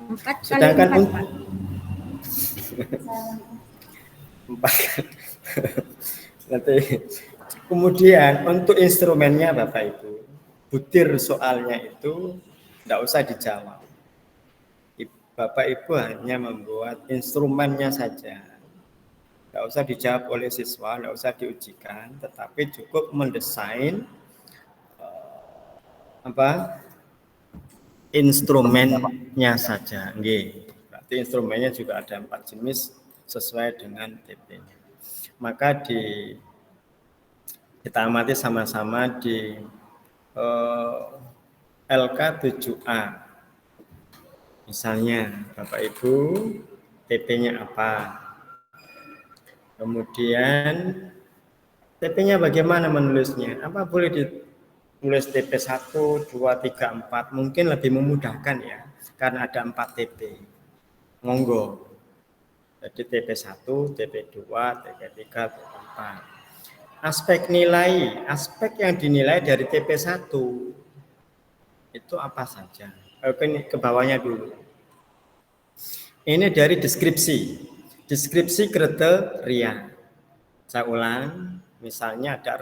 4 kali Sedangkan 4, Pak. 4 nanti. Kemudian untuk instrumennya Bapak Ibu, butir soalnya itu tidak usah dijawab. Bapak Ibu hanya membuat instrumennya saja. Tidak usah dijawab oleh siswa, tidak usah diujikan, tetapi cukup mendesain instrumennya saja. Berarti instrumennya juga ada 4 jenis sesuai dengan TP-nya. Maka kita amati sama-sama di LK 7A. Misalnya Bapak Ibu TP-nya apa? Kemudian TP-nya bagaimana menulisnya? Apa boleh ditulis TP 1, 2, 3, 4? Mungkin lebih memudahkan ya, karena ada 4 TP. Monggo. Jadi TP 1, TP 2, TP 3, TP 4. Aspek nilai, aspek yang dinilai dari TP 1 itu apa saja? Ke bawahnya dulu. Ini dari deskripsi. Deskripsi kriteria. Saya ulang, misalnya ada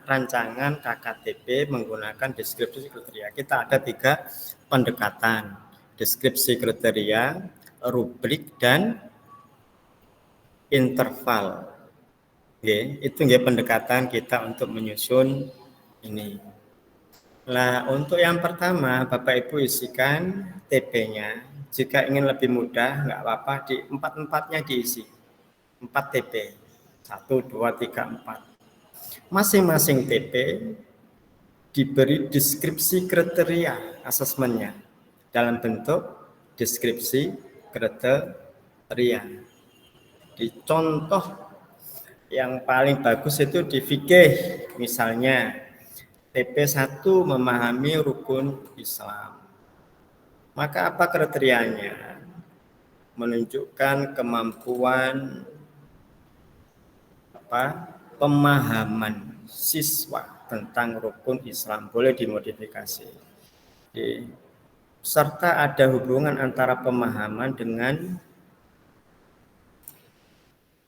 rancangan KKTP menggunakan deskripsi kriteria. Kita ada 3 pendekatan. Deskripsi kriteria, rubrik, dan interval. Itu pendekatan kita untuk menyusun ini. Nah, untuk yang pertama, Bapak Ibu isikan TP-nya. Jika ingin lebih mudah, nggak apa-apa, di 4-4-nya diisi. 4 TP. 1, 2, 3, 4. Masing-masing TP diberi deskripsi kriteria asesmennya dalam bentuk deskripsi kriteria. Di contoh yang paling bagus itu di fikih, misalnya TP1 memahami rukun Islam. Maka apa kriterianya? Menunjukkan kemampuan pemahaman siswa tentang rukun Islam, boleh dimodifikasi. Serta ada hubungan antara pemahaman dengan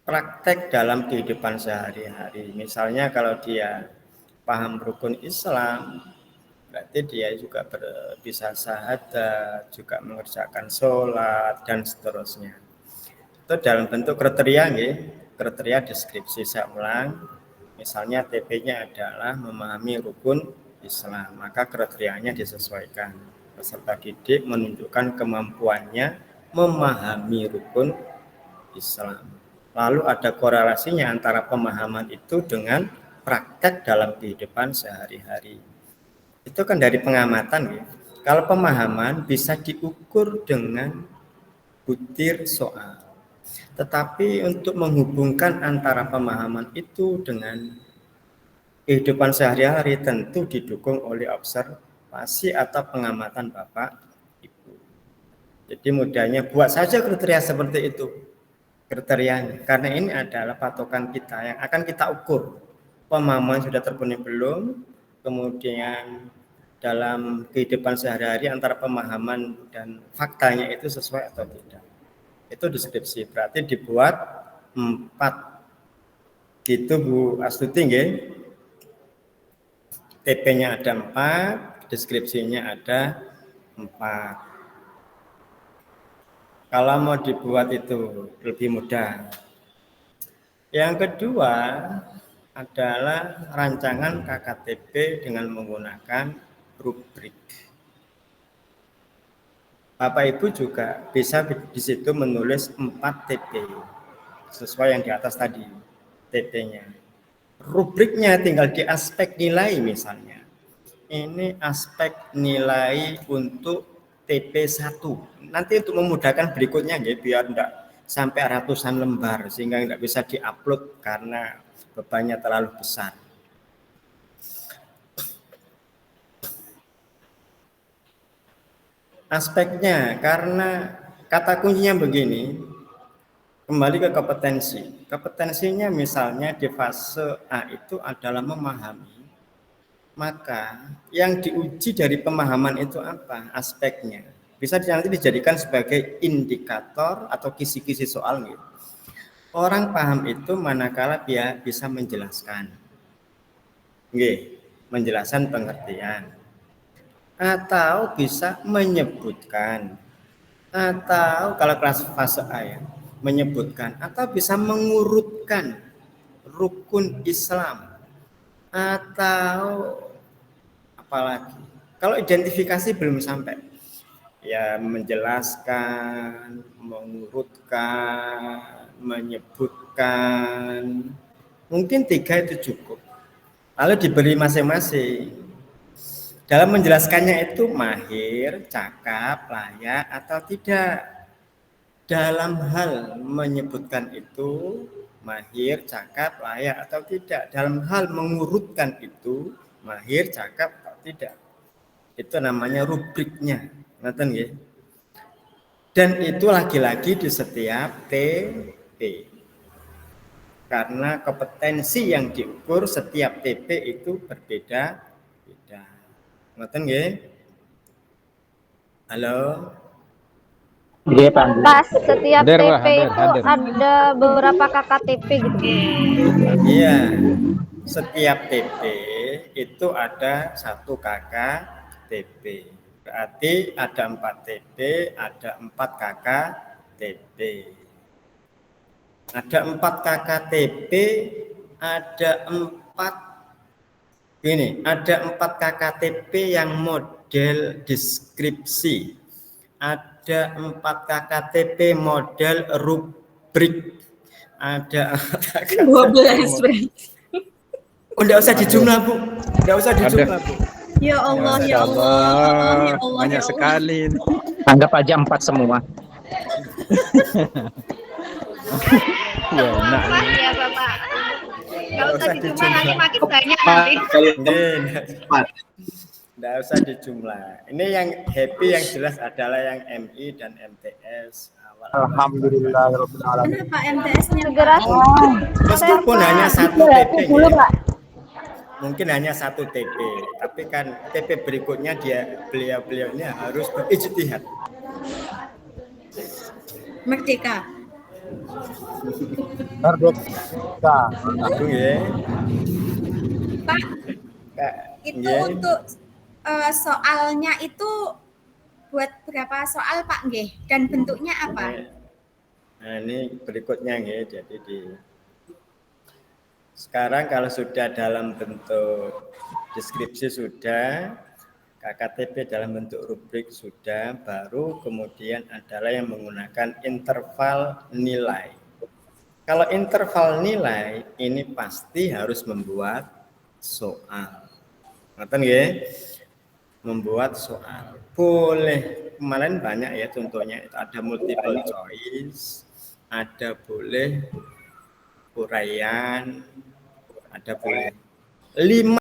praktek dalam kehidupan sehari-hari. Misalnya kalau dia paham rukun Islam, berarti dia juga bisa syahadat, juga mengerjakan sholat, dan seterusnya. Itu dalam bentuk kriteria, kriteria deskripsi. Saya ulang, misalnya TP-nya adalah memahami rukun Islam, maka kriterianya disesuaikan. Peserta didik menunjukkan kemampuannya memahami rukun Islam. Lalu ada korelasinya antara pemahaman itu dengan praktek dalam kehidupan sehari-hari. Itu kan dari pengamatan. Kalau pemahaman bisa diukur dengan butir soal. Tetapi untuk menghubungkan antara pemahaman itu dengan kehidupan sehari-hari tentu didukung oleh observasi atau pengamatan Bapak Ibu. Jadi mudahnya buat saja kriteria seperti itu. Kriterianya, karena ini adalah patokan kita yang akan kita ukur. Pemahaman sudah terpenuhi belum, kemudian dalam kehidupan sehari-hari antara pemahaman dan faktanya itu sesuai atau tidak. Itu deskripsi, berarti dibuat 4. Gitu Bu Astuti, TP-nya ada 4, deskripsinya ada 4. Kalau mau dibuat itu lebih mudah. Yang kedua adalah rancangan KKTP dengan menggunakan rubrik. Bapak Ibu juga bisa di situ menulis 4 TP sesuai yang di atas tadi TP-nya. Rubriknya tinggal di aspek nilai misalnya. Ini aspek nilai untuk TP1. Nanti untuk memudahkan berikutnya biar enggak sampai ratusan lembar sehingga enggak bisa diupload karena bebannya terlalu besar. Aspeknya karena kata kuncinya begini, kembali ke kompetensi. Kompetensinya misalnya di fase A itu adalah memahami. Maka yang diuji dari pemahaman itu apa? Aspeknya. Bisa nanti dijadikan sebagai indikator atau kisi-kisi soal gitu. Orang paham itu manakala dia bisa menjelaskan. Menjelaskan pengertian. Atau bisa menyebutkan. Atau kalau kelas fase A ya, menyebutkan atau bisa mengurutkan rukun Islam atau apalagi kalau identifikasi belum sampai ya menjelaskan, mengurutkan, menyebutkan, mungkin 3 itu cukup lalu diberi masing-masing. Dalam menjelaskannya itu mahir, cakap, layak atau tidak. Dalam hal menyebutkan itu mahir, cakap, layak atau tidak. Dalam hal mengurutkan itu mahir, cakap atau tidak. Itu namanya rubriknya. Ngerti nggih? Dan itu lagi-lagi di setiap TP. Karena kompetensi yang diukur setiap TP itu berbeda-beda. Ngerti nggih? Halo? Pas setiap TP itu ada beberapa KKTP gitu. Iya, setiap TP itu ada 1 KKTP. Berarti ada 4 TP, ada 4 KKTP. Ada 4 KKTP, ada 4 KKTP yang model deskripsi. Ada 4 KKTP model rubrik. Ada 12 berarti. Oh, enggak usah dijumlah, Bu. Enggak usah dijumlah, Bu. Ya Allah, ya Allah, ya Allah, banyak sekali. Anggap aja 4 semua. Ya, nah. Ya Bapak. Enggak usah dijumlah, nanti makin banyak nanti. Enggak usah dijumlah. Ini yang happy yang jelas adalah yang MI dan MTS. Alhamdulillah. Kenapa MTS-nya segera? Meskipun hanya 1 TP dulu, Pak. Mungkin hanya 1 TP, tapi kan TP berikutnya beliau-beliaunya harus berijtihad. Merdeka. Merdeka. Pak, itu untuk soalnya itu buat berapa soal Pak nggih? Dan bentuknya apa? Nah, ini berikutnya nggih. Jadi sekarang kalau sudah dalam bentuk deskripsi sudah, KKTP dalam bentuk rubrik sudah, baru kemudian adalah yang menggunakan interval nilai. Kalau interval nilai ini pasti harus membuat soal. Ngerti nggih? Membuat soal. Boleh, kemarin banyak ya contohnya, ada multiple choice, ada boleh uraian, ada boleh 5